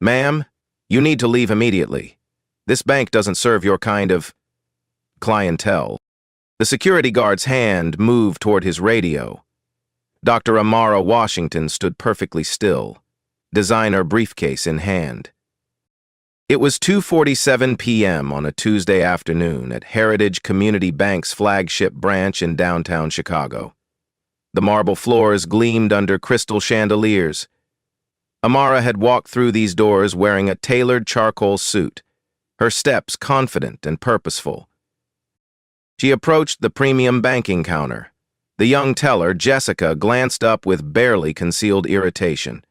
Ma'am, you need to leave immediately. This bank doesn't serve your kind of clientele. The security guard's hand moved toward his radio. Dr. Amara Washington stood perfectly still, designer briefcase in hand. It was 2:47 p.m. on a Tuesday afternoon at Heritage Community Bank's flagship branch in downtown Chicago. The marble floors gleamed under crystal chandeliers. Amara had walked through these doors wearing a tailored charcoal suit, her steps confident and purposeful. She approached the premium banking counter. The young teller, Jessica, glanced up with barely concealed irritation.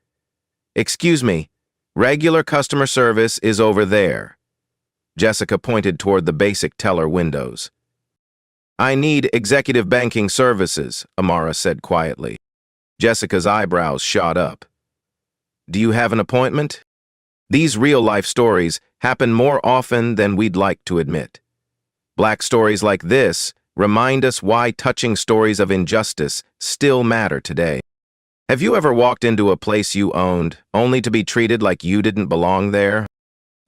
"Excuse me, regular customer service is over there." Jessica pointed toward the basic teller windows. "I need executive banking services," Amara said quietly. Jessica's eyebrows shot up. "Do you have an appointment?" These real-life stories happen more often than we'd like to admit. Black stories like this remind us why touching stories of injustice still matter today. Have you ever walked into a place you owned, only to be treated like you didn't belong there?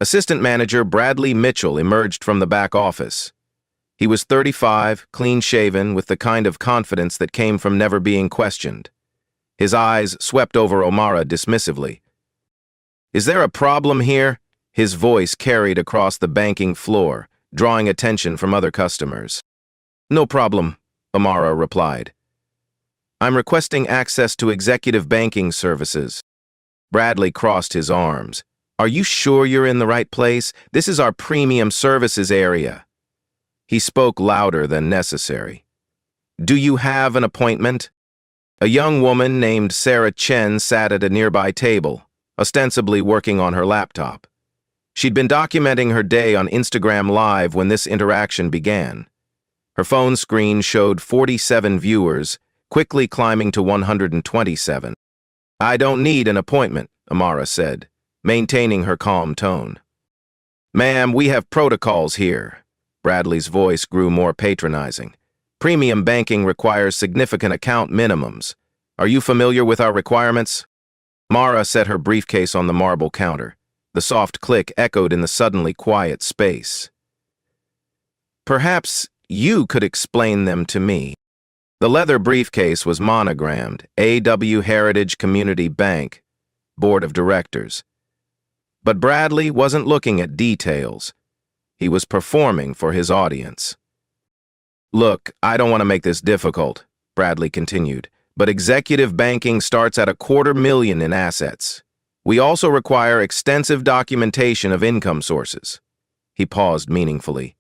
Assistant Manager Bradley Mitchell emerged from the back office. He was 35, clean-shaven, with the kind of confidence that came from never being questioned. His eyes swept over Amara dismissively. "Is there a problem here?" His voice carried across the banking floor, drawing attention from other customers. "No problem," Amara replied. "I'm requesting access to executive banking services." Bradley crossed his arms. "Are you sure you're in the right place? This is our premium services area." He spoke louder than necessary. "Do you have an appointment?" A young woman named Sarah Chen sat at a nearby table, ostensibly working on her laptop. She'd been documenting her day on Instagram Live when this interaction began. Her phone screen showed 47 viewers, quickly climbing to 127. "I don't need an appointment," Amara said, maintaining her calm tone. "Ma'am, we have protocols here." Bradley's voice grew more patronizing. "Premium banking requires significant account minimums. Are you familiar with our requirements?" Mara set her briefcase on the marble counter. The soft click echoed in the suddenly quiet space. "Perhaps you could explain them to me." The leather briefcase was monogrammed, A.W. Heritage Community Bank, Board of Directors. But Bradley wasn't looking at details. He was performing for his audience. "Look, I don't want to make this difficult," Bradley continued, "but executive banking starts at $250,000 in assets. We also require extensive documentation of income sources." He paused meaningfully.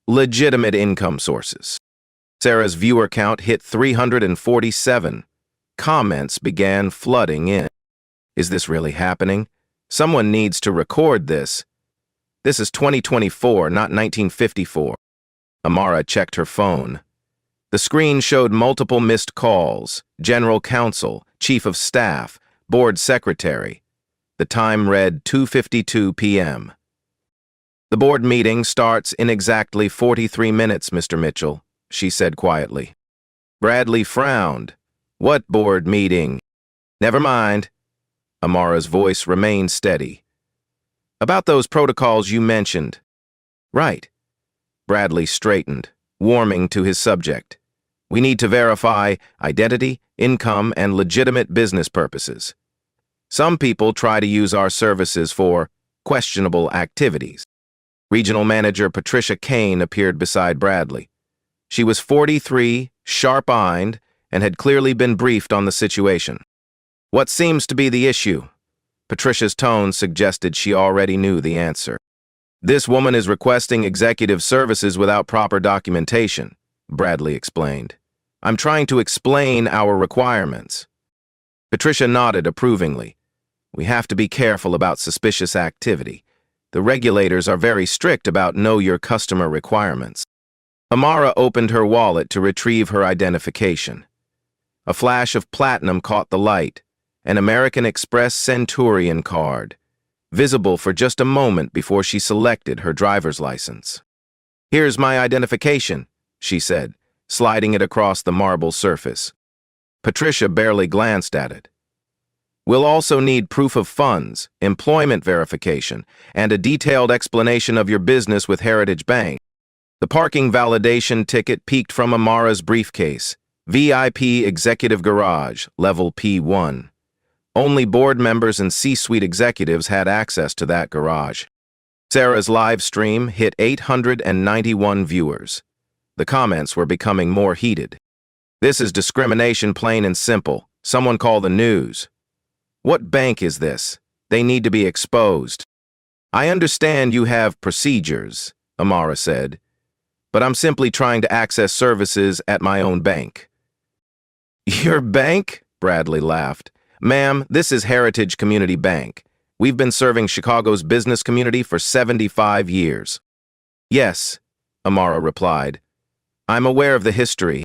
"Legitimate income sources." Sarah's viewer count hit 347. Comments began flooding in. "Is this really happening? Someone needs to record this. This is 2024, not 1954. Amara checked her phone. The screen showed multiple missed calls: General Counsel, Chief of Staff, Board Secretary. The time read 2:52 p.m. "The board meeting starts in exactly 43 minutes, Mr. Mitchell," she said quietly. Bradley frowned. "What board meeting?" "Never mind." Amara's voice remained steady. "About those protocols you mentioned." "Right." Bradley straightened, warming to his subject. "We need to verify identity, income, and legitimate business purposes. Some people try to use our services for questionable activities." Regional Manager Patricia Kane appeared beside Bradley. She was 43, sharp-eyed, and had clearly been briefed on the situation. "What seems to be the issue?" Patricia's tone suggested she already knew the answer. "This woman is requesting executive services without proper documentation," Bradley explained. "I'm trying to explain our requirements." Patricia nodded approvingly. "We have to be careful about suspicious activity. The regulators are very strict about know-your-customer requirements." Amara opened her wallet to retrieve her identification. A flash of platinum caught the light, an American Express Centurion card, visible for just a moment before she selected her driver's license. "Here's my identification," she said, sliding it across the marble surface. Patricia barely glanced at it. We'll also need proof of funds, employment verification, and a detailed explanation of your business with Heritage Bank. The parking validation ticket peeked from Amara's briefcase. VIP Executive Garage, Level P1. Only board members and C-suite executives had access to that garage. Sarah's live stream hit 891 viewers. The comments were becoming more heated. This is discrimination, plain and simple. Someone call the news. What bank is this? They need to be exposed. I understand you have procedures, Amara said, but I'm simply trying to access services at my own bank. Your bank? Bradley laughed. Ma'am, this is Heritage Community Bank. We've been serving Chicago's business community for 75 years. Yes, Amara replied. I'm aware of the history.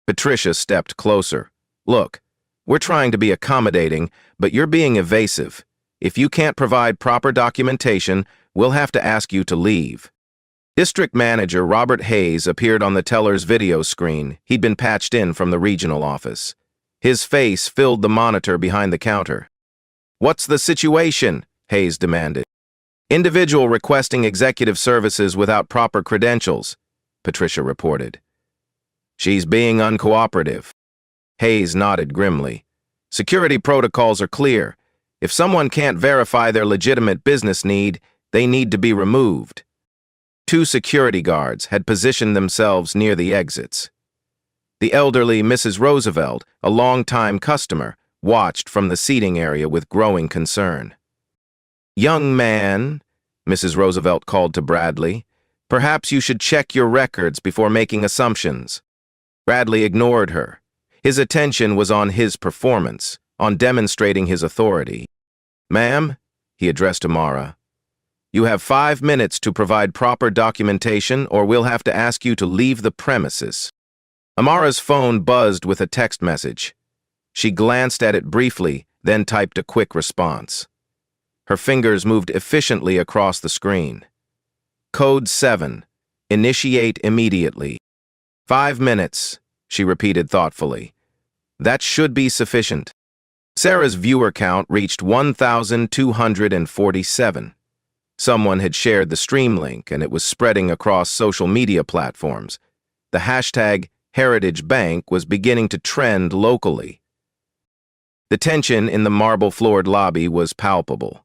Patricia stepped closer. Look, we're trying to be accommodating, but you're being evasive. If you can't provide proper documentation, we'll have to ask you to leave. District Manager Robert Hayes appeared on the teller's video screen. He'd been patched in from the regional office. His face filled the monitor behind the counter. What's the situation? Hayes demanded. Individual requesting executive services without proper credentials, Patricia reported. She's being uncooperative. Hayes nodded grimly. Security protocols are clear. If someone can't verify their legitimate business need, they need to be removed. 2 security guards had positioned themselves near the exits. The elderly Mrs. Roosevelt, a long-time customer, watched from the seating area with growing concern. Young man, Mrs. Roosevelt called to Bradley, perhaps you should check your records before making assumptions. Bradley ignored her. His attention was on his performance, on demonstrating his authority. Ma'am, he addressed Amara, you have 5 minutes to provide proper documentation or we'll have to ask you to leave the premises. Amara's phone buzzed with a text message. She glanced at it briefly, then typed a quick response. Her fingers moved efficiently across the screen. Code 7. Initiate immediately. 5 minutes, she repeated thoughtfully. That should be sufficient. Sarah's viewer count reached 1,247. Someone had shared the stream link and it was spreading across social media platforms. The hashtag Heritage Bank was beginning to trend locally. The tension in the marble-floored lobby was palpable.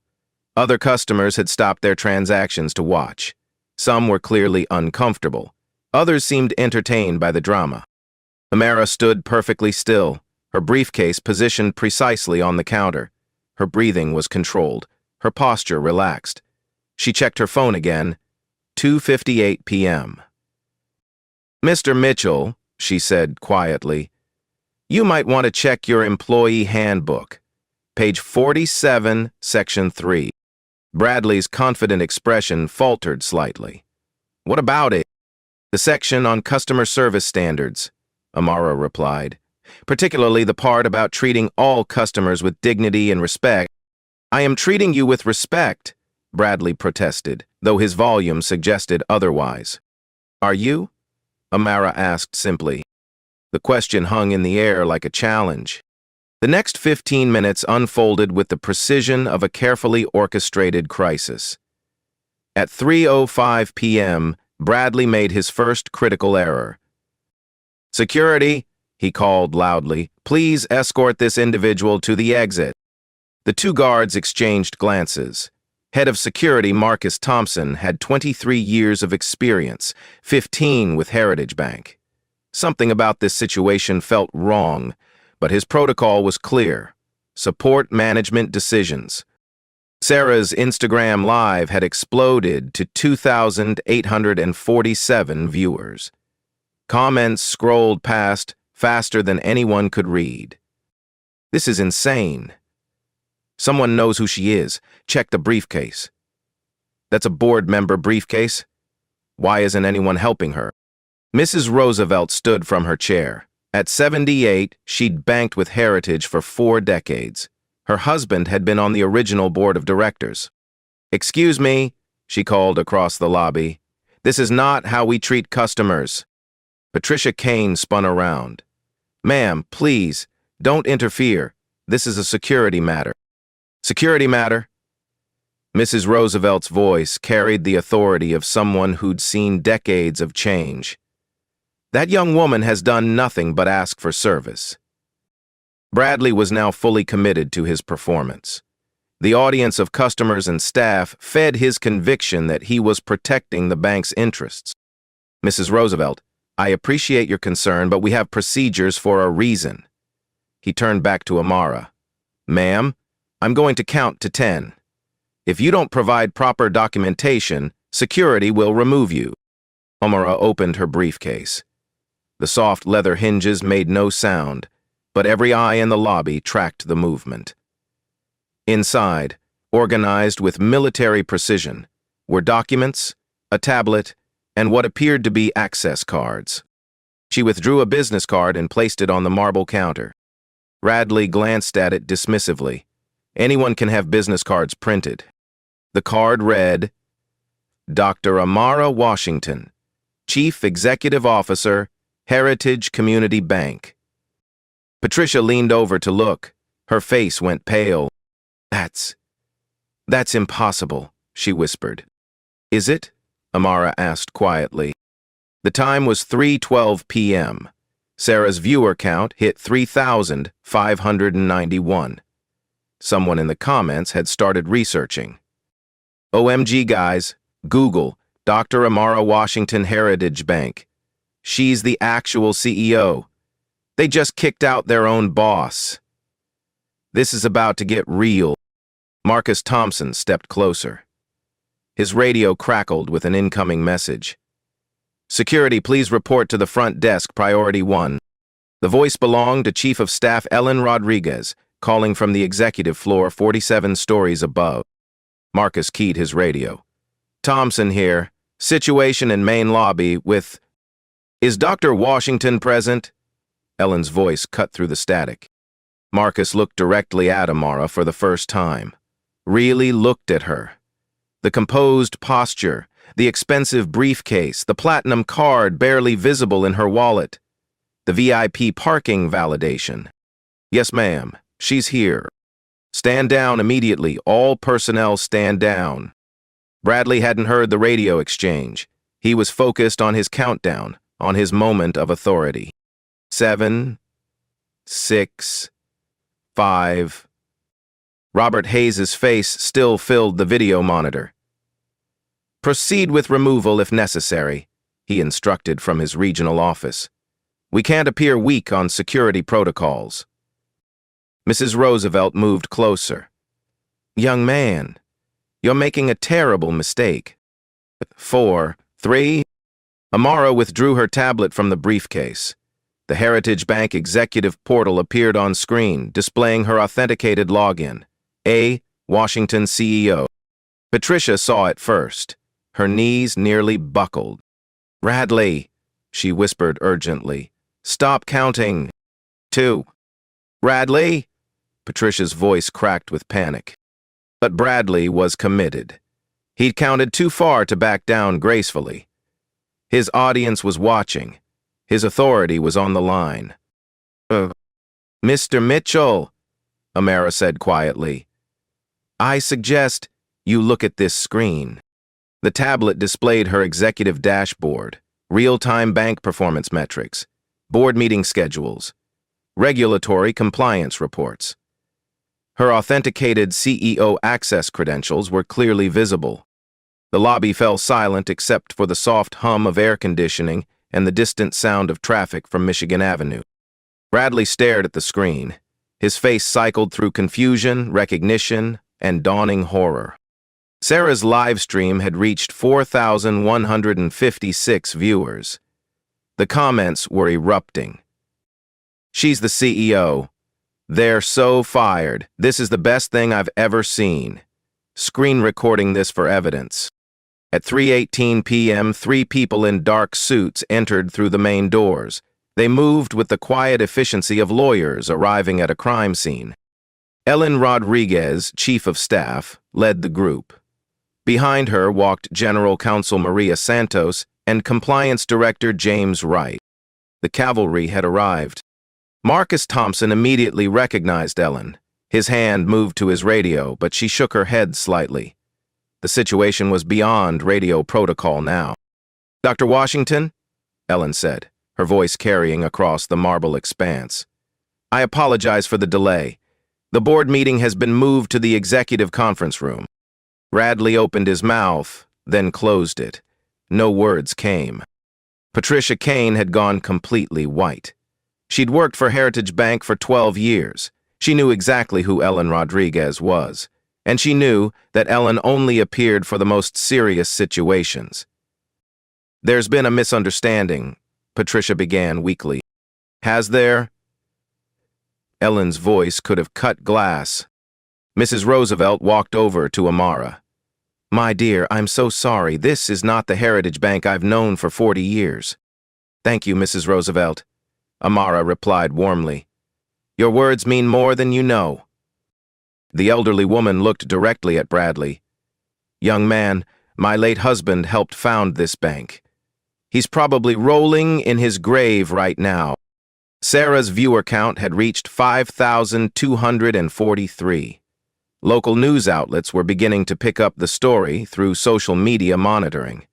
Other customers had stopped their transactions to watch. Some were clearly uncomfortable. Others seemed entertained by the drama. Amara stood perfectly still, her briefcase positioned precisely on the counter. Her breathing was controlled, her posture relaxed. She checked her phone again. 2:58 p.m. Mr. Mitchell, she said quietly, you might want to check your employee handbook. Page 47, section 3. Bradley's confident expression faltered slightly. What about it? The section on customer service standards, Amara replied, particularly the part about treating all customers with dignity and respect. I am treating you with respect, Bradley protested, though his volume suggested otherwise. Are you? Amara asked simply. The question hung in the air like a challenge. The next 15 minutes unfolded with the precision of a carefully orchestrated crisis. At 3:05 p.m., Bradley made his first critical error. Security, he called loudly, please escort this individual to the exit. The 2 guards exchanged glances. Head of Security Marcus Thompson had 23 years of experience, 15 with Heritage Bank. Something about this situation felt wrong, but his protocol was clear. Support management decisions. Sarah's Instagram Live had exploded to 2,847 viewers. Comments scrolled past faster than anyone could read. This is insane. Someone knows who she is. Check the briefcase. That's a board member briefcase. Why isn't anyone helping her? Mrs. Roosevelt stood from her chair. At 78, she'd banked with Heritage for 4 decades. Her husband had been on the original board of directors. Excuse me, she called across the lobby. This is not how we treat customers. Patricia Kane spun around. Ma'am, please, don't interfere. This is a security matter. Security matter? Mrs. Roosevelt's voice carried the authority of someone who'd seen decades of change. That young woman has done nothing but ask for service. Bradley was now fully committed to his performance. The audience of customers and staff fed his conviction that he was protecting the bank's interests. Mrs. Roosevelt, I appreciate your concern, but we have procedures for a reason. He turned back to Amara. Ma'am, I'm going to count to 10. If you don't provide proper documentation, security will remove you. Amara opened her briefcase. The soft leather hinges made no sound, but every eye in the lobby tracked the movement. Inside, organized with military precision, were documents, a tablet, and what appeared to be access cards. She withdrew a business card and placed it on the marble counter. Bradley glanced at it dismissively. Anyone can have business cards printed. The card read, Dr. Amara Washington, Chief Executive Officer, Heritage Community Bank. Patricia leaned over to look. Her face went pale. That's impossible, she whispered. Is it? Amara asked quietly. The time was 3:12 p.m. Sarah's viewer count hit 3,591. Someone in the comments had started researching. OMG, guys, Google Dr. Amara Washington Heritage Bank. She's the actual CEO. They just kicked out their own boss. This is about to get real. Marcus Thompson stepped closer. His radio crackled with an incoming message. Security, please report to the front desk, priority 1. The voice belonged to Chief of Staff Ellen Rodriguez, calling from the executive floor 47 stories above. Marcus keyed his radio. Thompson here. Situation in main lobby with... Is Dr. Washington present? Ellen's voice cut through the static. Marcus looked directly at Amara for the first time. Really looked at her. The composed posture, the expensive briefcase, the platinum card barely visible in her wallet, the VIP parking validation. Yes, ma'am, she's here. Stand down immediately. All personnel stand down. Bradley hadn't heard the radio exchange. He was focused on his countdown, on his moment of authority. 7, 6, 5. Robert Hayes's face still filled the video monitor. Proceed with removal if necessary, he instructed from his regional office. We can't appear weak on security protocols. Mrs. Roosevelt moved closer. Young man, you're making a terrible mistake. 4, 3. Amara withdrew her tablet from the briefcase. The Heritage Bank executive portal appeared on screen, displaying her authenticated login. A. Washington CEO. Patricia saw it first. Her knees nearly buckled. Bradley, she whispered urgently. Stop counting. 2. Bradley? Patricia's voice cracked with panic. But Bradley was committed. He'd counted too far to back down gracefully. His audience was watching. His authority was on the line. Mr. Mitchell, Amara said quietly, I suggest you look at this screen. The tablet displayed her executive dashboard, real-time bank performance metrics, board meeting schedules, regulatory compliance reports. Her authenticated CEO access credentials were clearly visible. The lobby fell silent except for the soft hum of air conditioning and the distant sound of traffic from Michigan Avenue. Bradley stared at the screen. His face cycled through confusion, recognition, and dawning horror. Sarah's live stream had reached 4,156 viewers. The comments were erupting. She's the CEO. They're so fired. This is the best thing I've ever seen. Screen recording this for evidence. At 3:18 p.m., 3 people in dark suits entered through the main doors. They moved with the quiet efficiency of lawyers arriving at a crime scene. Ellen Rodriguez, Chief of Staff, led the group. Behind her walked General Counsel Maria Santos and Compliance Director James Wright. The cavalry had arrived. Marcus Thompson immediately recognized Ellen. His hand moved to his radio, but she shook her head slightly. The situation was beyond radio protocol now. "Dr. Washington?" Ellen said, her voice carrying across the marble expanse. "I apologize for the delay. The board meeting has been moved to the executive conference room." Bradley opened his mouth, then closed it. No words came. Patricia Kane had gone completely white. She'd worked for Heritage Bank for 12 years. She knew exactly who Ellen Rodriguez was, and she knew that Ellen only appeared for the most serious situations. "There's been a misunderstanding," Patricia began weakly. "Has there?" Ellen's voice could have cut glass. Mrs. Roosevelt walked over to Amara. "My dear, I'm so sorry. This is not the Heritage Bank I've known for 40 years. "Thank you, Mrs. Roosevelt," Amara replied warmly. "Your words mean more than you know." The elderly woman looked directly at Bradley. "Young man, my late husband helped found this bank. He's probably rolling in his grave right now." Sarah's viewer count had reached 5,243. Local news outlets were beginning to pick up the story through social media monitoring.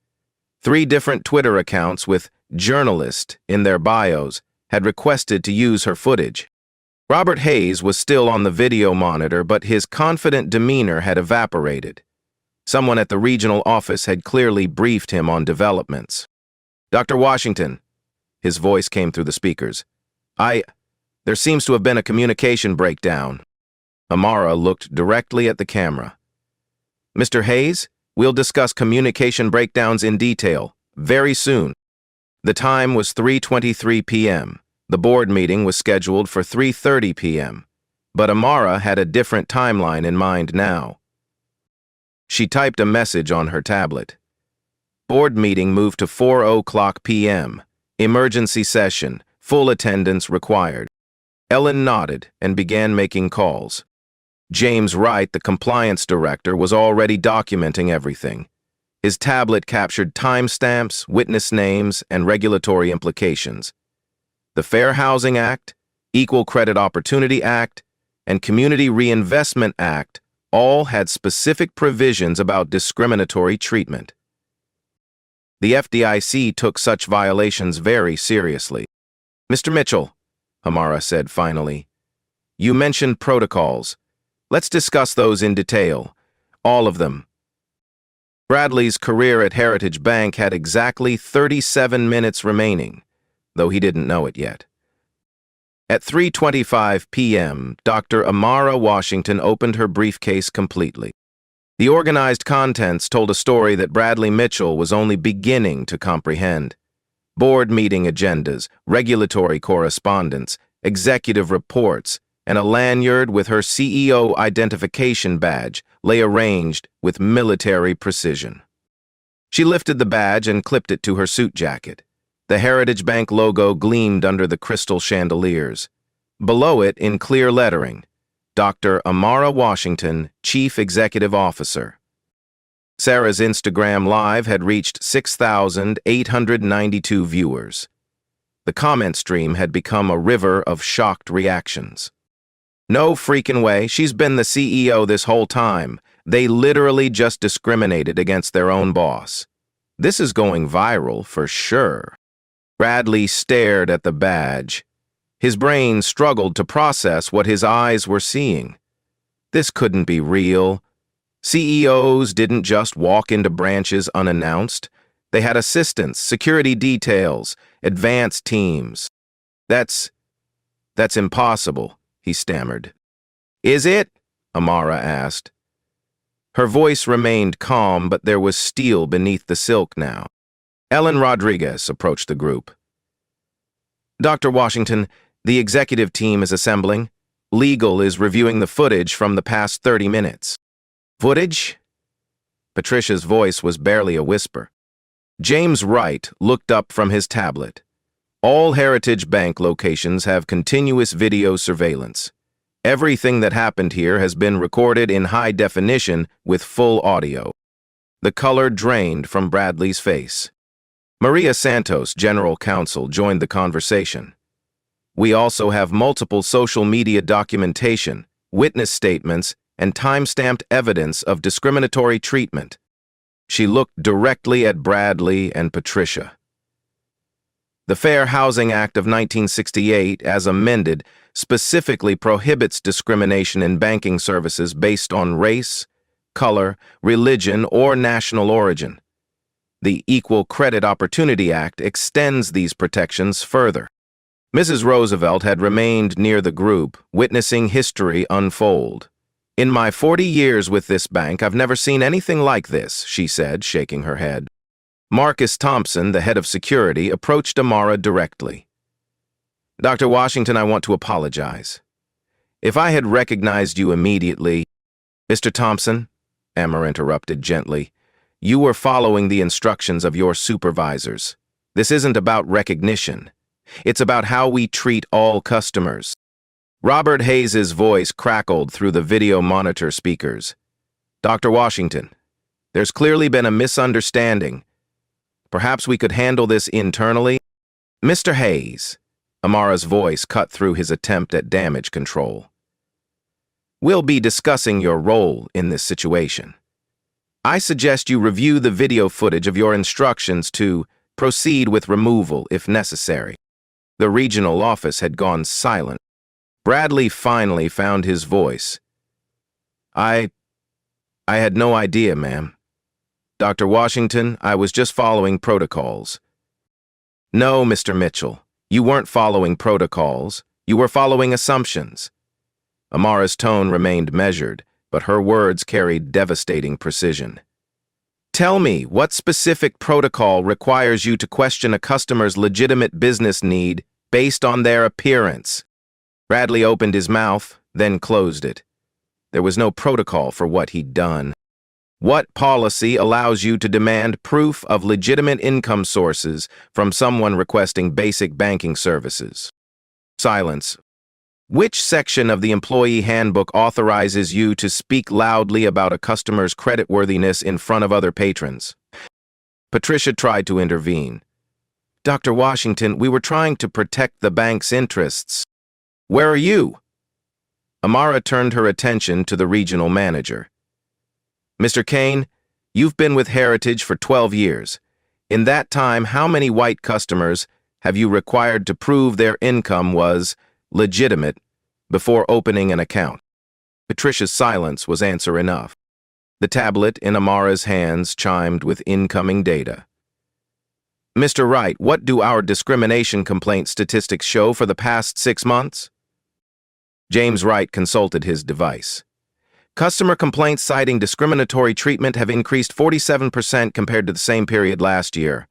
3 different Twitter accounts with "journalist" in their bios had requested to use her footage. Robert Hayes was still on the video monitor, but his confident demeanor had evaporated. Someone at the regional office had clearly briefed him on developments. "Dr. Washington," his voice came through the speakers. There seems to have been a communication breakdown." Amara looked directly at the camera. "Mr. Hayes, we'll discuss communication breakdowns in detail, very soon." The time was 3:23 p.m. The board meeting was scheduled for 3:30 p.m., but Amara had a different timeline in mind now. She typed a message on her tablet. Board meeting moved to 4:00 p.m. Emergency session. Full attendance required. Ellen nodded and began making calls. James Wright, the compliance director, was already documenting everything. His tablet captured timestamps, witness names, and regulatory implications. The Fair Housing Act, Equal Credit Opportunity Act, and Community Reinvestment Act all had specific provisions about discriminatory treatment. The FDIC took such violations very seriously. "Mr. Mitchell," Amara said finally, "you mentioned protocols. Let's discuss those in detail. All of them." Bradley's career at Heritage Bank had exactly 37 minutes remaining, though he didn't know it yet. At 3:25 p.m., Dr. Amara Washington opened her briefcase completely. The organized contents told a story that Bradley Mitchell was only beginning to comprehend. Board meeting agendas, regulatory correspondence, executive reports, and a lanyard with her CEO identification badge lay arranged with military precision. She lifted the badge and clipped it to her suit jacket. The Heritage Bank logo gleamed under the crystal chandeliers. Below it, in clear lettering, Dr. Amara Washington, Chief Executive Officer. Sarah's Instagram Live had reached 6,892 viewers. The comment stream had become a river of shocked reactions. "No freaking way, she's been the CEO this whole time. They literally just discriminated against their own boss. This is going viral for sure." Bradley stared at the badge. His brain struggled to process what his eyes were seeing. This couldn't be real. CEOs didn't just walk into branches unannounced. They had assistants, security details, advanced teams. That's impossible," he stammered. "Is it?" Amara asked. Her voice remained calm, but there was steel beneath the silk now. Ellen Rodriguez approached the group. "Dr. Washington, the executive team is assembling. Legal is reviewing the footage from the past 30 minutes. "Footage?" Patricia's voice was barely a whisper. James Wright looked up from his tablet. "All Heritage Bank locations have continuous video surveillance. Everything that happened here has been recorded in high definition with full audio." The color drained from Bradley's face. Maria Santos, General Counsel, joined the conversation. We also have multiple social media documentation, witness statements, and time-stamped evidence of discriminatory treatment. She looked directly at Bradley and Patricia. The Fair Housing Act of 1968, as amended, specifically prohibits discrimination in banking services based on race, color, religion, or national origin. The Equal Credit Opportunity Act extends these protections further. Mrs. Roosevelt had remained near the group, witnessing history unfold. "In my 40 years with this bank, I've never seen anything like this," she said, shaking her head. Marcus Thompson, the head of security, approached Amara directly. "Dr. Washington, I want to apologize. If I had recognized you immediately—" "Mr. Thompson," Amara interrupted gently, "you were following the instructions of your supervisors. This isn't about recognition. It's about how we treat all customers." Robert Hayes's voice crackled through the video monitor speakers. "Dr. Washington, there's clearly been a misunderstanding. Perhaps we could handle this internally?" "Mr. Hayes," Amara's voice cut through his attempt at damage control. "We'll be discussing your role in this situation. I suggest you review the video footage of your instructions to proceed with removal if necessary." The regional office had gone silent. Bradley finally found his voice. I had no idea, ma'am. Dr. Washington, I was just following protocols." "No, Mr. Mitchell, you weren't following protocols. You were following assumptions." Amara's tone remained measured, but her words carried devastating precision. "Tell me, what specific protocol requires you to question a customer's legitimate business need based on their appearance?" Bradley opened his mouth, then closed it. There was no protocol for what he'd done. "What policy allows you to demand proof of legitimate income sources from someone requesting basic banking services?" Silence. "Which section of the employee handbook authorizes you to speak loudly about a customer's creditworthiness in front of other patrons?" Patricia tried to intervene. "Dr. Washington, we were trying to protect the bank's interests." "Where are you?" Amara turned her attention to the regional manager. "Mr. Kane, you've been with Heritage for 12 years. In that time, how many white customers have you required to prove their income was legitimate before opening an account?" Patricia's silence was answer enough. The tablet in Amara's hands chimed with incoming data. "Mr. Wright, what do our discrimination complaint statistics show for the past 6 months?" James Wright consulted his device. "Customer complaints citing discriminatory treatment have increased 47% compared to the same period last year.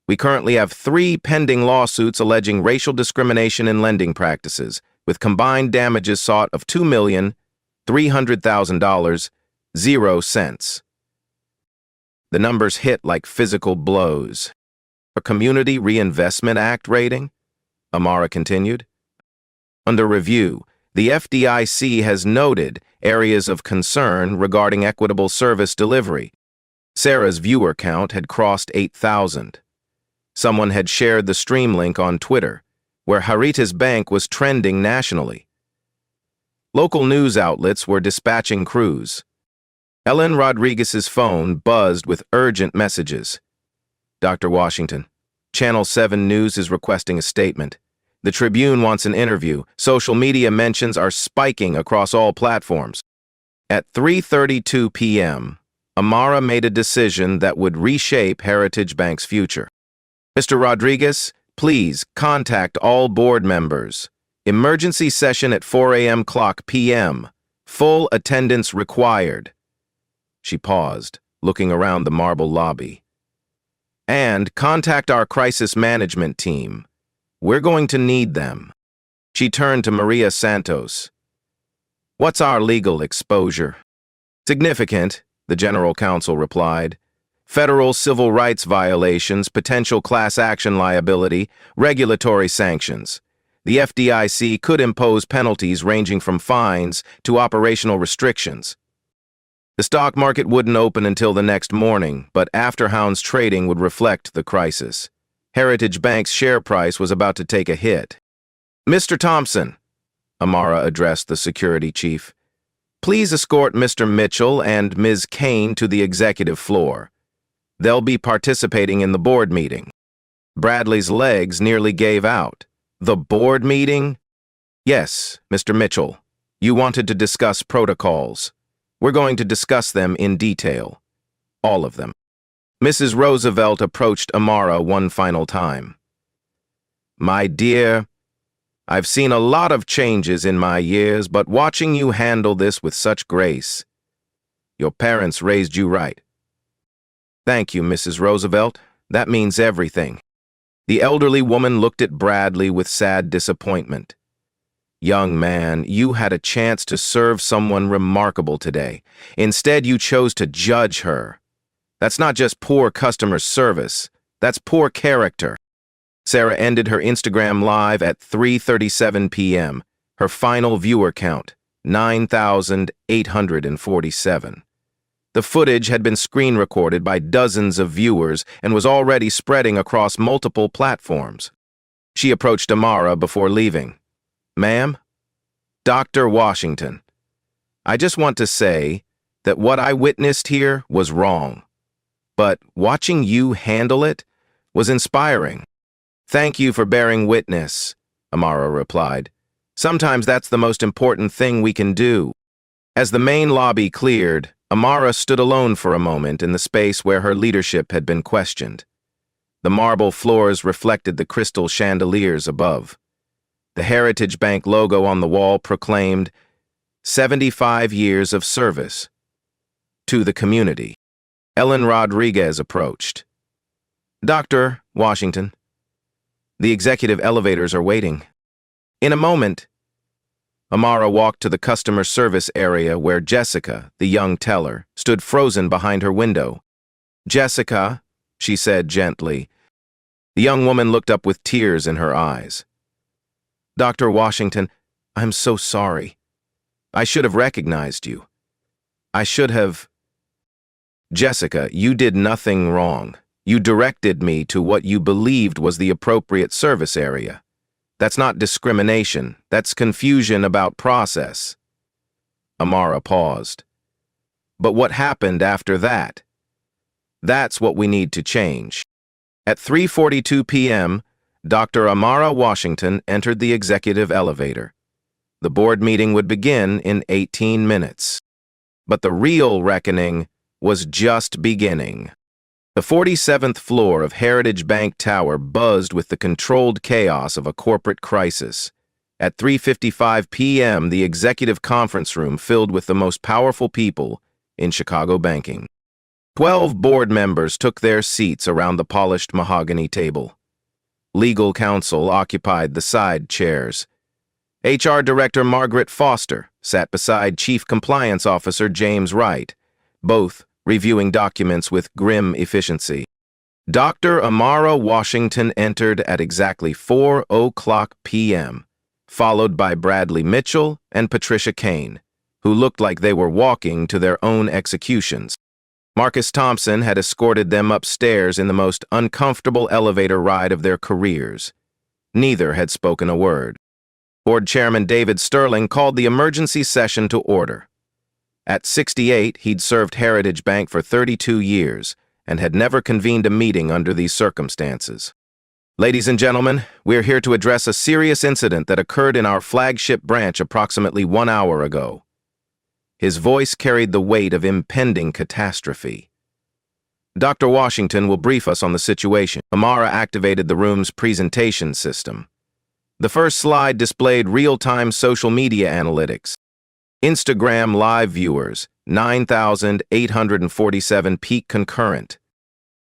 We currently have 3 pending lawsuits alleging racial discrimination in lending practices, with combined damages sought of $2,300,000, 0 cents. The numbers hit like physical blows. "A Community Reinvestment Act rating?" Amara continued. "Under review, the FDIC has noted areas of concern regarding equitable service delivery." Sarah's viewer count had crossed 8,000. Someone had shared the stream link on Twitter, where Harita's bank was trending nationally. Local news outlets were dispatching crews. Ellen Rodriguez's phone buzzed with urgent messages. "Dr. Washington, Channel 7 News is requesting a statement. The Tribune wants an interview. Social media mentions are spiking across all platforms." At 3:32 p.m., Amara made a decision that would reshape Heritage Bank's future. "Mr. Rodriguez, please contact all board members. Emergency session at 4 a.m. p.m. Full attendance required." She paused, looking around the marble lobby. "And contact our crisis management team. We're going to need them." She turned to Maria Santos. "What's our legal exposure?" "Significant," the general counsel replied. "Federal civil rights violations, potential class action liability, regulatory sanctions. The FDIC could impose penalties ranging from fines to operational restrictions." The stock market wouldn't open until the next morning, but after-hours trading would reflect the crisis. Heritage Bank's share price was about to take a hit. Mr. Thompson, Amara addressed the security chief, please escort Mr. Mitchell and Ms. Kane to the executive floor. They'll be participating in the board meeting. Bradley's legs nearly gave out. The board meeting? Yes, Mr. Mitchell. You wanted to discuss protocols. We're going to discuss them in detail. All of them. Mrs. Roosevelt approached Amara one final time. My dear, I've seen a lot of changes in my years, but watching you handle this with such grace. Your parents raised you right. Thank you, Mrs. Roosevelt. That means everything. The elderly woman looked at Bradley with sad disappointment. Young man, you had a chance to serve someone remarkable today. Instead, you chose to judge her. That's not just poor customer service. That's poor character. Sarah ended her Instagram Live at 3:37 p.m. Her final viewer count, 9,847. The footage had been screen recorded by dozens of viewers and was already spreading across multiple platforms. She approached Amara before leaving. Ma'am, Dr. Washington, I just want to say that what I witnessed here was wrong. But watching you handle it was inspiring. Thank you for bearing witness, Amara replied. Sometimes that's the most important thing we can do. As the main lobby cleared, Amara stood alone for a moment in the space where her leadership had been questioned. The marble floors reflected the crystal chandeliers above. The Heritage Bank logo on the wall proclaimed 75 years of service to the community. Ellen Rodriguez approached. Dr. Washington, the executive elevators are waiting. In a moment, Amara walked to the customer service area where Jessica, the young teller, stood frozen behind her window. Jessica, she said gently. The young woman looked up with tears in her eyes. Dr. Washington, I'm so sorry. I should have recognized you. I should have... Jessica, you did nothing wrong. You directed me to what you believed was the appropriate service area. That's not discrimination. That's confusion about process. Amara paused. But what happened after that? That's what we need to change. At 3:42 p.m., Dr. Amara Washington entered the executive elevator. The board meeting would begin in 18 minutes. But the real reckoning was just beginning. The 47th floor of Heritage Bank Tower buzzed with the controlled chaos of a corporate crisis. At 3:55 p.m., the executive conference room filled with the most powerful people in Chicago banking. 12 board members took their seats around the polished mahogany table. Legal counsel occupied the side chairs. HR Director Margaret Foster sat beside Chief Compliance Officer James Wright, both reviewing documents with grim efficiency. Dr. Amara Washington entered at exactly 4:00 p.m., followed by Bradley Mitchell and Patricia Kane, who looked like they were walking to their own executions. Marcus Thompson had escorted them upstairs in the most uncomfortable elevator ride of their careers. Neither had spoken a word. Board Chairman David Sterling called the emergency session to order. At 68, he'd served Heritage Bank for 32 years and had never convened a meeting under these circumstances. Ladies and gentlemen, we're here to address a serious incident that occurred in our flagship branch approximately 1 hour ago. His voice carried the weight of impending catastrophe. Dr. Washington will brief us on the situation. Amara activated the room's presentation system. The first slide displayed real-time social media analytics. Instagram live viewers, 9,847 peak concurrent.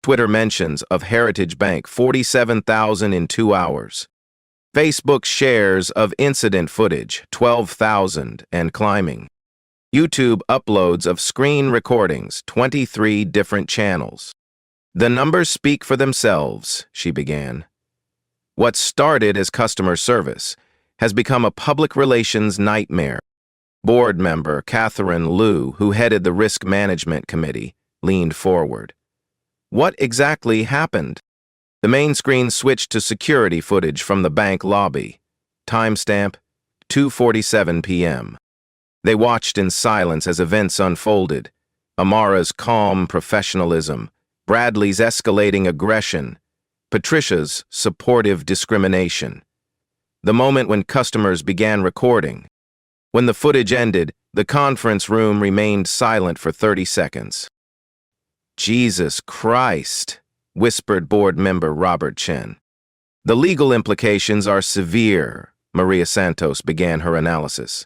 Twitter mentions of Heritage Bank, 47,000 in 2 hours. Facebook shares of incident footage, 12,000 and climbing. YouTube uploads of screen recordings, 23 different channels. The numbers speak for themselves, she began. What started as customer service has become a public relations nightmare. Board member Catherine Liu, who headed the Risk Management Committee, leaned forward. What exactly happened? The main screen switched to security footage from the bank lobby. Timestamp 2:47 p.m. They watched in silence as events unfolded. Amara's calm professionalism, Bradley's escalating aggression, Patricia's supportive discrimination. The moment when customers began recording. When the footage ended, the conference room remained silent for 30 seconds. "Jesus Christ," whispered board member Robert Chen. "The legal implications are severe," Maria Santos began her analysis.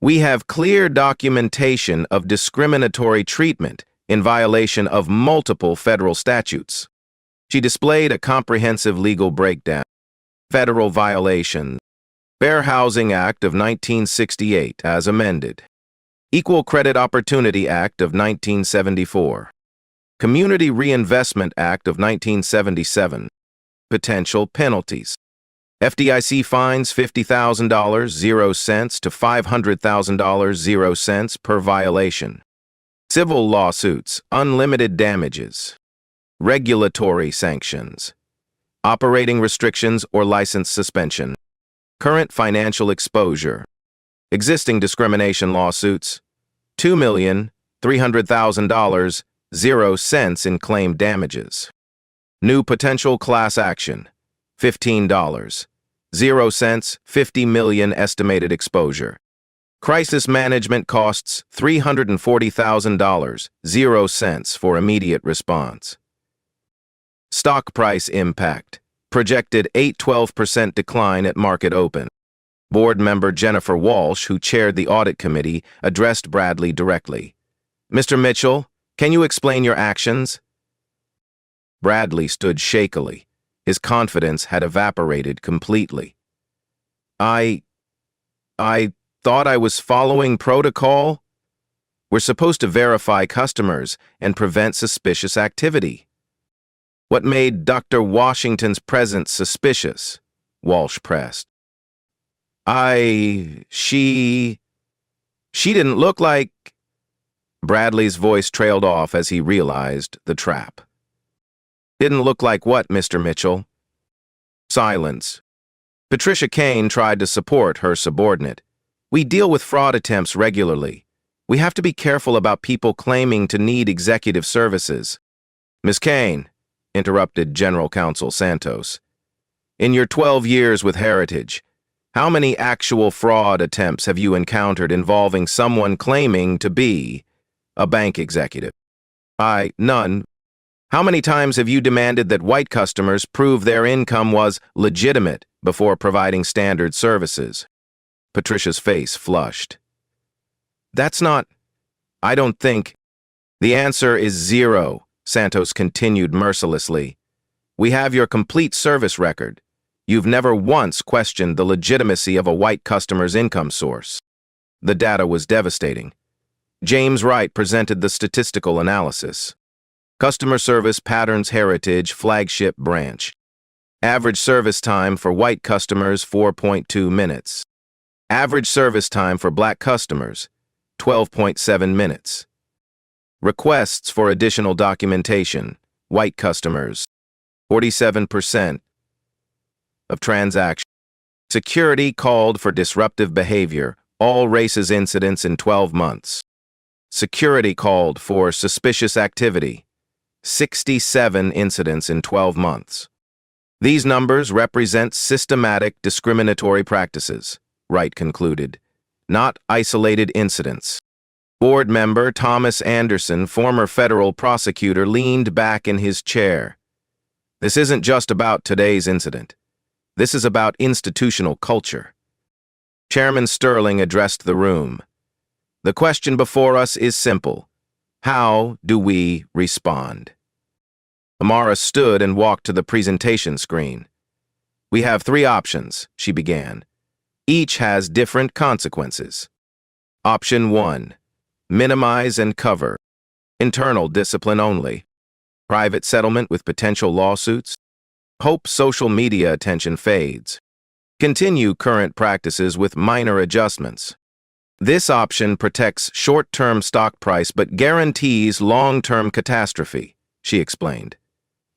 "We have clear documentation of discriminatory treatment in violation of multiple federal statutes." She displayed a comprehensive legal breakdown. Federal violations. Fair Housing Act of 1968, as amended. Equal Credit Opportunity Act of 1974. Community Reinvestment Act of 1977. Potential penalties. FDIC fines $50,000, 0 cents to $500,000, 0 cents per violation. Civil lawsuits, unlimited damages. Regulatory sanctions. Operating restrictions or license suspension. Current financial exposure. Existing discrimination lawsuits, $2,300,000, 0 cents in claimed damages. New potential class action, $15, 0 cents, $50 million estimated exposure. Crisis management costs $340,000, 0 cents for immediate response. Stock price impact, projected 8-12% decline at market open. Board member Jennifer Walsh, who chaired the audit committee, addressed Bradley directly. "Mr. Mitchell, can you explain your actions?" Bradley stood shakily. His confidence had evaporated completely. I thought I was following protocol. We're supposed to verify customers and prevent suspicious activity." "What made Dr. Washington's presence suspicious?" Walsh pressed. She didn't look like..." Bradley's voice trailed off as he realized the trap. "Didn't look like what, Mr. Mitchell?" Silence. Patricia Kane tried to support her subordinate. "We deal with fraud attempts regularly. We have to be careful about people claiming to need executive services." "Miss Kane," interrupted General Counsel Santos, "in your 12 years with Heritage, how many actual fraud attempts have you encountered involving someone claiming to be a bank executive?" None." "How many times have you demanded that white customers prove their income was legitimate before providing standard services?" Patricia's face flushed. I don't think..." "The answer is 0, Santos continued mercilessly. "We have your complete service record. You've never once questioned the legitimacy of a white customer's income source." The data was devastating. James Wright presented the statistical analysis. Customer Service Patterns Heritage Flagship Branch. Average service time for white customers, 4.2 minutes. Average service time for black customers, 12.7 minutes. Requests for additional documentation, white customers, 47% of transactions. Security called for disruptive behavior, all races incidents in 12 months. Security called for suspicious activity, 67 incidents in 12 months. These numbers represent systematic discriminatory practices, Wright concluded, not isolated incidents. Board member Thomas Anderson, former federal prosecutor, leaned back in his chair. "This isn't just about today's incident. This is about institutional culture." Chairman Sterling addressed the room. "The question before us is simple. How do we respond?" Amara stood and walked to the presentation screen. "We have 3 options," she began. "Each has different consequences. Option 1. Minimize and cover. Internal discipline only. Private settlement with potential lawsuits. Hope social media attention fades. Continue current practices with minor adjustments. This option protects short-term stock price but guarantees long-term catastrophe," she explained.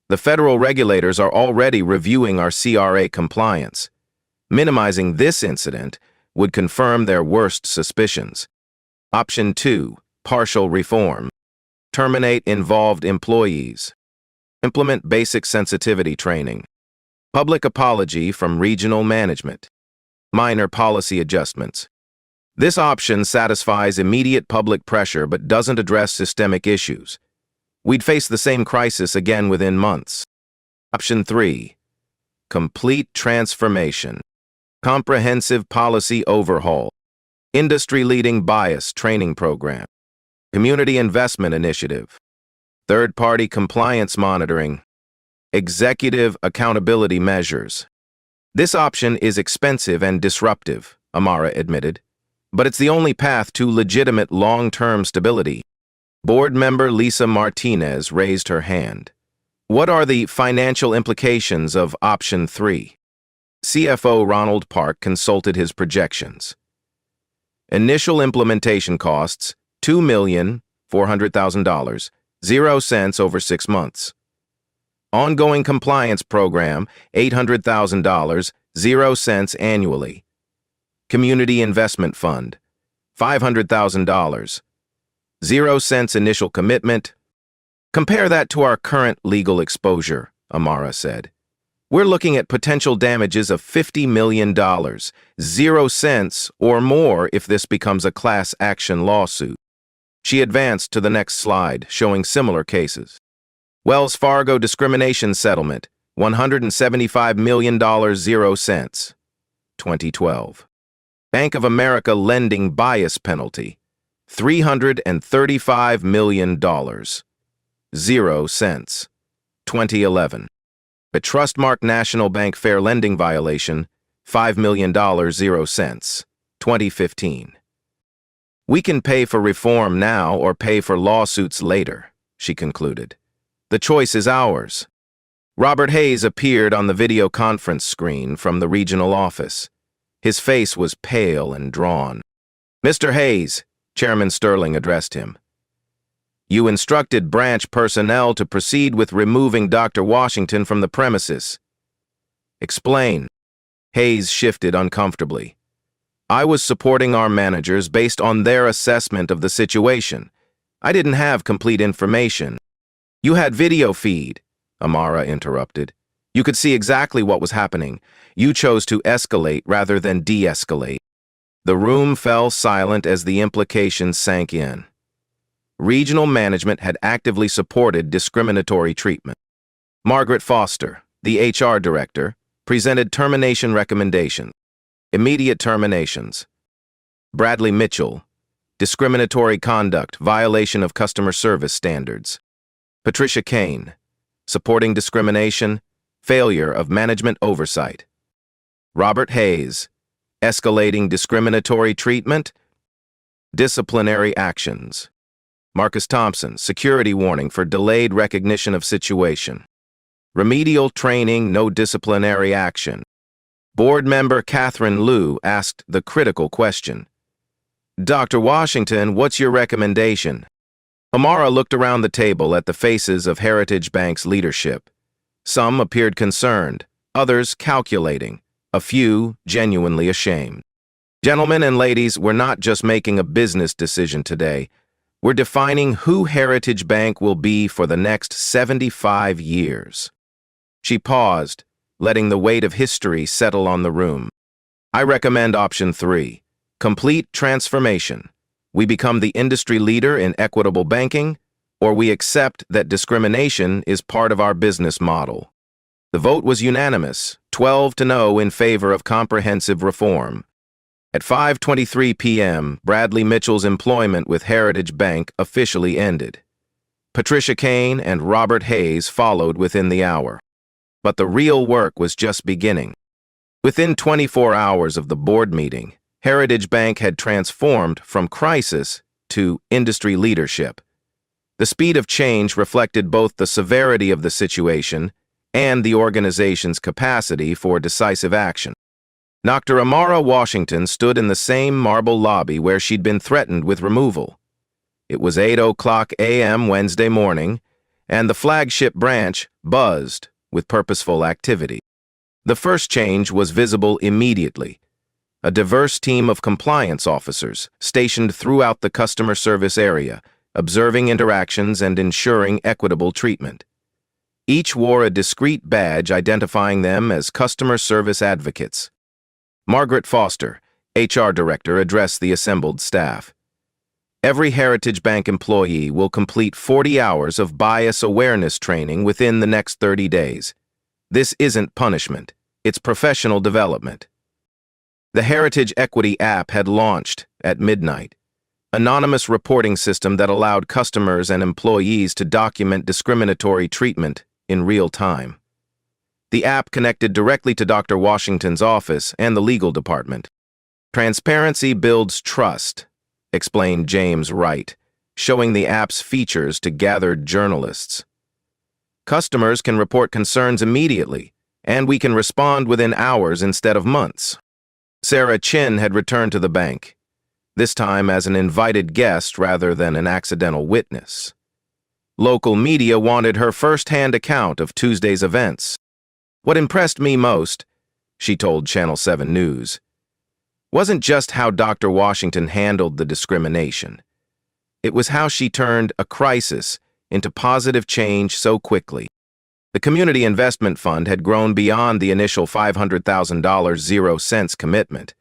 "The federal regulators are already reviewing our CRA compliance. Minimizing this incident would confirm their worst suspicions. Option 2. Partial reform. Terminate involved employees. Implement basic sensitivity training. Public apology from regional management. Minor policy adjustments. This option satisfies immediate public pressure but doesn't address systemic issues. We'd face the same crisis again within months. Option 3. Complete transformation. Comprehensive policy overhaul. Industry-leading bias training program. Community investment initiative. Third-party compliance monitoring. Executive accountability measures. This option is expensive and disruptive, Amara admitted, but it's the only path to legitimate long-term stability. Board member Lisa Martinez raised her hand. What are the financial implications of option 3? CFO Ronald Park consulted his projections. Initial implementation costs, $2,400,000, 0 cents over 6 months. Ongoing compliance program, $800,000, 0 cents annually. Community investment fund, $500,000, 0 cents initial commitment. Compare that to our current legal exposure, Amara said. We're looking at potential damages of $50 million, 0 cents or more if this becomes a class action lawsuit. She advanced to the next slide, showing similar cases. Wells Fargo discrimination settlement, $175 million, 0 cents. 2012. Bank of America lending bias penalty, $335 million, 0 cents. 2011. A Trustmark National Bank fair lending violation, $5 million, 0 cents. 2015. We can pay for reform now or pay for lawsuits later, she concluded. The choice is ours. Robert Hayes appeared on the video conference screen from the regional office. His face was pale and drawn. Mr. Hayes, Chairman Sterling addressed him. You instructed branch personnel to proceed with removing Dr. Washington from the premises. Explain. Hayes shifted uncomfortably. I was supporting our managers based on their assessment of the situation. I didn't have complete information. You had video feed, Amara interrupted. You could see exactly what was happening. You chose to escalate rather than de-escalate. The room fell silent as the implications sank in. Regional management had actively supported discriminatory treatment. Margaret Foster, the HR director, presented termination recommendations. Immediate terminations. Bradley Mitchell, discriminatory conduct, violation of customer service standards. Patricia Kane, supporting discrimination, failure of management oversight. Robert Hayes, escalating discriminatory treatment, disciplinary actions. Marcus Thompson, security warning for delayed recognition of situation. Remedial training, no disciplinary action. Board member Catherine Liu asked the critical question. Dr. Washington, what's your recommendation? Amara looked around the table at the faces of Heritage Bank's leadership. Some appeared concerned, others calculating, a few genuinely ashamed. Gentlemen and ladies, we're not just making a business decision today. We're defining who Heritage Bank will be for the next 75 years. She paused, letting the weight of history settle on the room. I recommend option 3, complete transformation. We become the industry leader in equitable banking, or we accept that discrimination is part of our business model. The vote was unanimous, 12-0 in favor of comprehensive reform. At 5:23 p.m., Bradley Mitchell's employment with Heritage Bank officially ended. Patricia Kane and Robert Hayes followed within the hour. But the real work was just beginning. Within 24 hours of the board meeting, Heritage Bank had transformed from crisis to industry leadership. The speed of change reflected both the severity of the situation and the organization's capacity for decisive action. Dr. Amara Washington stood in the same marble lobby where she'd been threatened with removal. It was 8:00 a.m. Wednesday morning, and the flagship branch buzzed with purposeful activity. The first change was visible immediately. A diverse team of compliance officers stationed throughout the customer service area, observing interactions and ensuring equitable treatment. Each wore a discrete badge identifying them as customer service advocates. Margaret Foster, HR Director, addressed the assembled staff. Every Heritage Bank employee will complete 40 hours of bias awareness training within the next 30 days. This isn't punishment, it's professional development. The Heritage Equity app had launched at midnight, an anonymous reporting system that allowed customers and employees to document discriminatory treatment in real time. The app connected directly to Dr. Washington's office and the legal department. Transparency builds trust, explained James Wright, showing the app's features to gathered journalists. Customers can report concerns immediately, and we can respond within hours instead of months. Sarah Chin had returned to the bank, this time as an invited guest rather than an accidental witness. Local media wanted her first-hand account of Tuesday's events. What impressed me most, she told Channel 7 News, wasn't just how Dr. Washington handled the discrimination. It was how she turned a crisis into positive change so quickly. The Community Investment Fund had grown beyond the initial $500,000 0 cents commitment.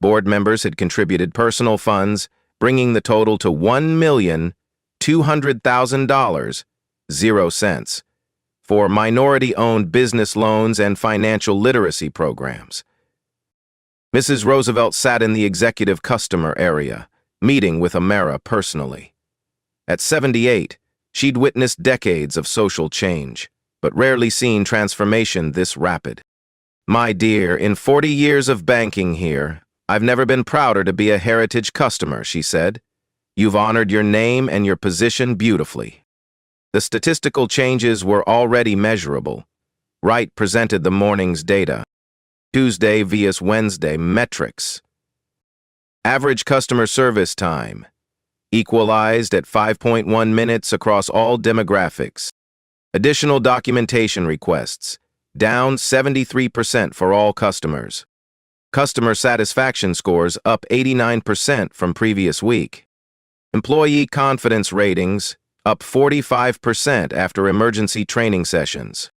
Board members had contributed personal funds, bringing the total to $1,200,000 0 cents for minority-owned business loans and financial literacy programs. Mrs. Roosevelt sat in the executive customer area, meeting with Amara personally. At 78, she'd witnessed decades of social change, but rarely seen transformation this rapid. My dear, in 40 years of banking here, I've never been prouder to be a Heritage customer, she said. You've honored your name and your position beautifully. The statistical changes were already measurable. Wright presented the morning's data. Tuesday vs. Wednesday metrics. Average customer service time, equalized at 5.1 minutes across all demographics. Additional documentation requests, down 73% for all customers. Customer satisfaction scores up 89% from previous week. Employee confidence ratings up 45% after emergency training sessions.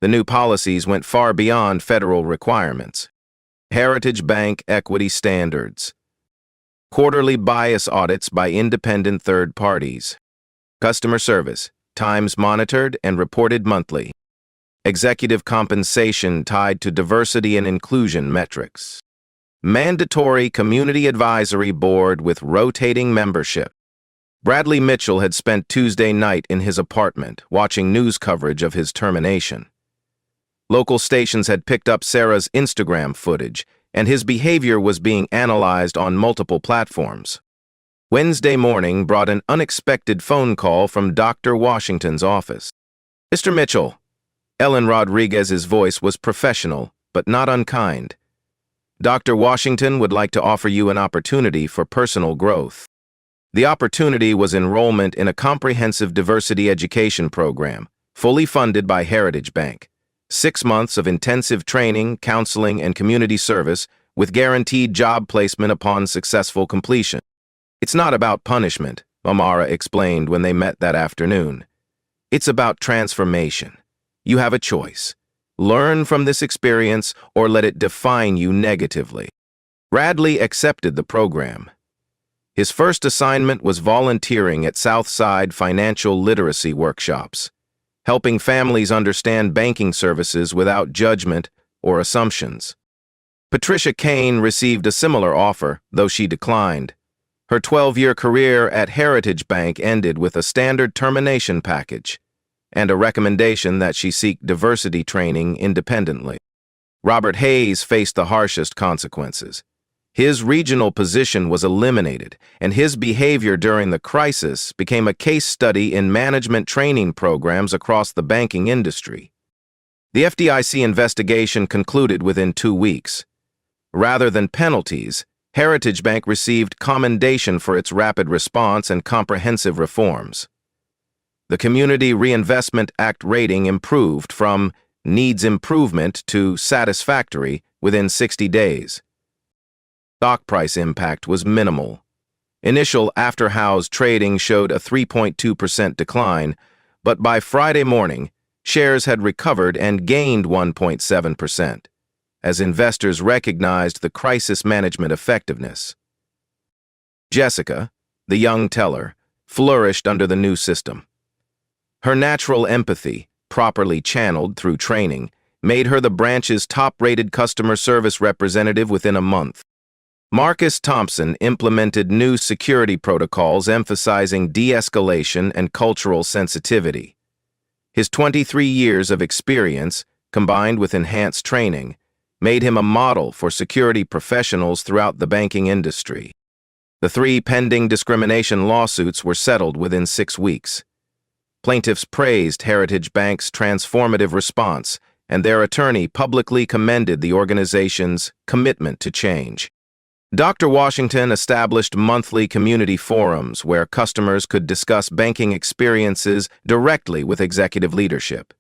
The new policies went far beyond federal requirements. Heritage Bank equity standards. Quarterly bias audits by independent third parties. Customer service, times monitored and reported monthly. Executive compensation tied to diversity and inclusion metrics. Mandatory community advisory board with rotating membership. Bradley Mitchell had spent Tuesday night in his apartment watching news coverage of his termination. Local stations had picked up Sarah's Instagram footage, and his behavior was being analyzed on multiple platforms. Wednesday morning brought an unexpected phone call from Dr. Washington's office. Mr. Mitchell. Ellen Rodriguez's voice was professional, but not unkind. Dr. Washington would like to offer you an opportunity for personal growth. The opportunity was enrollment in a comprehensive diversity education program, fully funded by Heritage Bank. 6 months of intensive training, counseling, and community service with guaranteed job placement upon successful completion. It's not about punishment, Amara explained when they met that afternoon. It's about transformation. You have a choice. Learn from this experience or let it define you negatively. Bradley accepted the program. His first assignment was volunteering at Southside financial literacy workshops, helping families understand banking services without judgment or assumptions. Patricia Kane received a similar offer, though she declined. Her 12-year career at Heritage Bank ended with a standard termination package and a recommendation that she seek diversity training independently. Robert Hayes faced the harshest consequences. His regional position was eliminated, and his behavior during the crisis became a case study in management training programs across the banking industry. The FDIC investigation concluded within 2 weeks. Rather than penalties, Heritage Bank received commendation for its rapid response and comprehensive reforms. The Community Reinvestment Act rating improved from needs improvement to satisfactory within 60 days. Stock price impact was minimal. Initial after-house trading showed a 3.2% decline, but by Friday morning, shares had recovered and gained 1.7%, as investors recognized the crisis management effectiveness. Jessica, the young teller, flourished under the new system. Her natural empathy, properly channeled through training, made her the branch's top-rated customer service representative within a month. Marcus Thompson implemented new security protocols emphasizing de-escalation and cultural sensitivity. His 23 years of experience, combined with enhanced training, made him a model for security professionals throughout the banking industry. The 3 pending discrimination lawsuits were settled within 6 weeks. Plaintiffs praised Heritage Bank's transformative response, and their attorney publicly commended the organization's commitment to change. Dr. Washington established monthly community forums where customers could discuss banking experiences directly with executive leadership.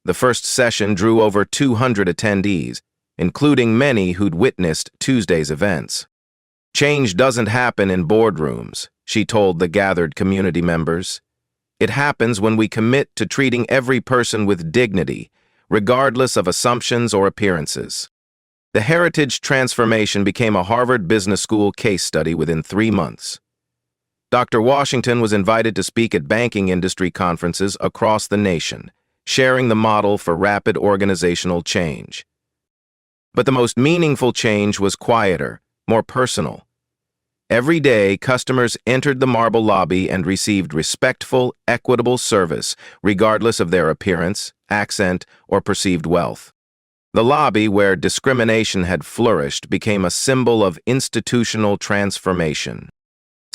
The first session drew over 200 attendees, including many who'd witnessed Tuesday's events. "Change doesn't happen in boardrooms," she told the gathered community members. "It happens when we commit to treating every person with dignity, regardless of assumptions or appearances." The Heritage transformation became a Harvard Business School case study within 3 months. Dr. Washington was invited to speak at banking industry conferences across the nation, sharing the model for rapid organizational change. But the most meaningful change was quieter, more personal. Every day, customers entered the marble lobby and received respectful, equitable service, regardless of their appearance, accent, or perceived wealth. The lobby, where discrimination had flourished, became a symbol of institutional transformation.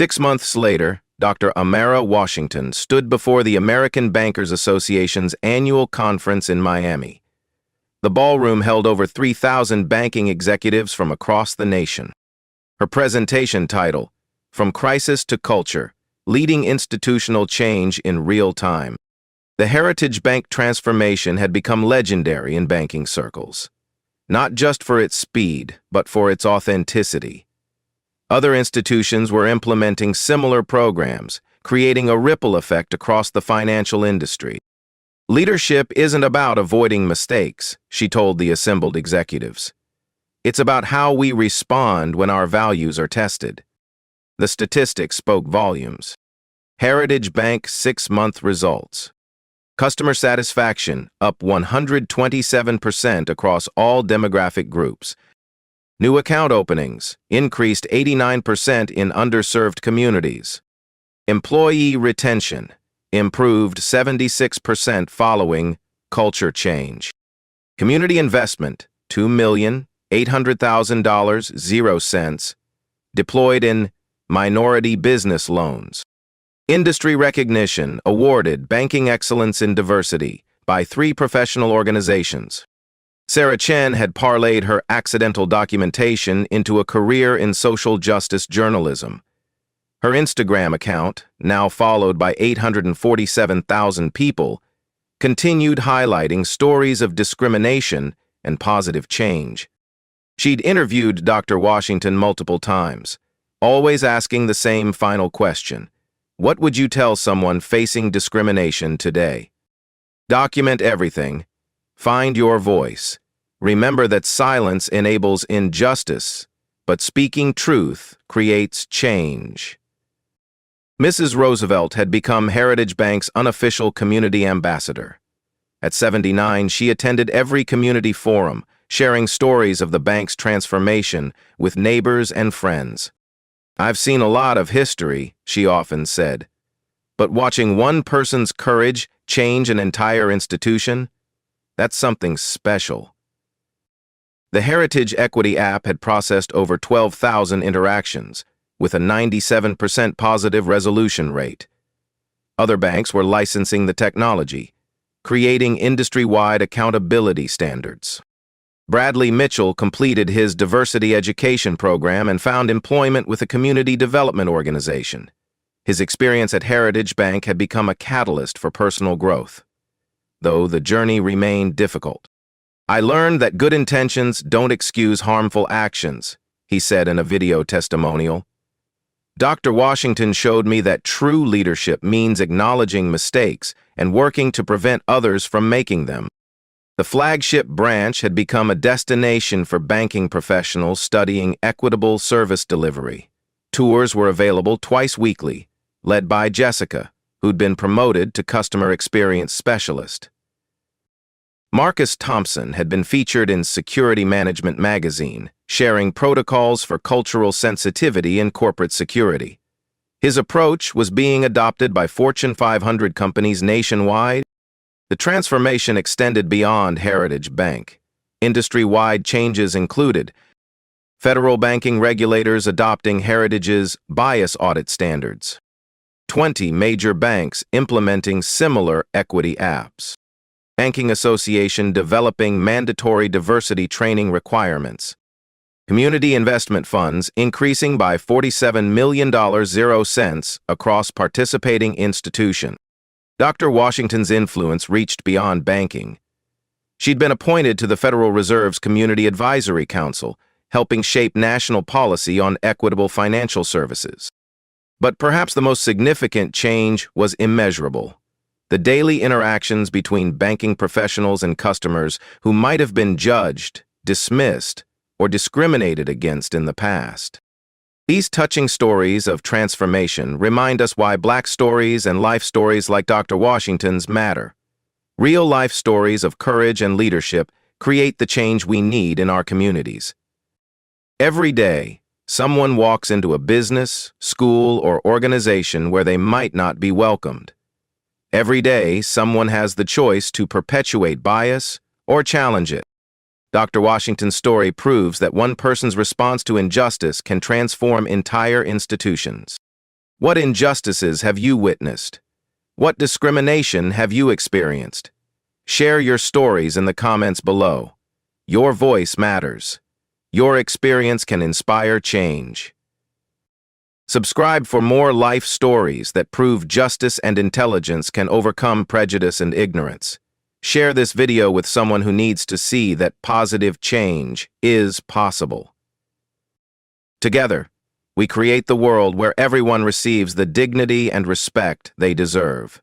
6 months later, Dr. Amara Washington stood before the American Bankers Association's annual conference in Miami. The ballroom held over 3,000 banking executives from across the nation. Her presentation title, "From Crisis to Culture, Leading Institutional Change in Real Time." The Heritage Bank transformation had become legendary in banking circles, not just for its speed, but for its authenticity. Other institutions were implementing similar programs, creating a ripple effect across the financial industry. "Leadership isn't about avoiding mistakes," she told the assembled executives. "It's about how we respond when our values are tested." The statistics spoke volumes. Heritage Bank 6-month results. Customer satisfaction up 127% across all demographic groups. New account openings increased 89% in underserved communities. Employee retention improved 76% following culture change. Community investment, $2,800,000, 0 cents, deployed in minority business loans. Industry recognition awarded Banking Excellence in Diversity by 3 professional organizations. Sarah Chen had parlayed her accidental documentation into a career in social justice journalism. Her Instagram account, now followed by 847,000 people, continued highlighting stories of discrimination and positive change. She'd interviewed Dr. Washington multiple times, always asking the same final question: what would you tell someone facing discrimination today? Document everything. Find your voice. Remember that silence enables injustice, but speaking truth creates change. Mrs. Roosevelt had become Heritage Bank's unofficial community ambassador. At 79, she attended every community forum, sharing stories of the bank's transformation with neighbors and friends. "I've seen a lot of history," she often said, "but watching one person's courage change an entire institution, that's something special." The Heritage Equity app had processed over 12,000 interactions, with a 97% positive resolution rate. Other banks were licensing the technology, creating industry-wide accountability standards. Bradley Mitchell completed his diversity education program and found employment with a community development organization. His experience at Heritage Bank had become a catalyst for personal growth. though the journey remained difficult. "I learned that good intentions don't excuse harmful actions," he said in a video testimonial. Dr. Washington showed me that true leadership means acknowledging mistakes and working to prevent others from making them. The flagship branch had become a destination for banking professionals studying equitable service delivery. Tours were available twice weekly, led by Jessica, who'd been promoted to customer experience specialist. Marcus Thompson had been featured in Security Management magazine, sharing protocols for cultural sensitivity in corporate security. His approach was being adopted by Fortune 500 companies nationwide. The transformation extended beyond Heritage Bank. Industry-wide changes included federal banking regulators adopting Heritage's bias audit standards, 20 major banks implementing similar equity apps, Banking Association developing mandatory diversity training requirements, community investment funds increasing by $47 million across participating institutions. Dr. Washington's influence reached beyond banking. She'd been appointed to the Federal Reserve's Community Advisory Council, helping shape national policy on equitable financial services. But perhaps the most significant change was immeasurable. The daily interactions between banking professionals and customers who might have been judged, dismissed, or discriminated against in the past. These touching stories of transformation remind us why Black stories and life stories like Dr. Washington's matter. Real-life stories of courage and leadership create the change we need in our communities. Every day, someone walks into a business, school, or organization where they might not be welcomed. Every day, someone has the choice to perpetuate bias or challenge it. Dr. Washington's story proves that one person's response to injustice can transform entire institutions. What injustices have you witnessed? What discrimination have you experienced? Share your stories in the comments below. Your voice matters. Your experience can inspire change. Subscribe for more life stories that prove justice and intelligence can overcome prejudice and ignorance. Share this video with someone who needs to see that positive change is possible. Together, we create the world where everyone receives the dignity and respect they deserve.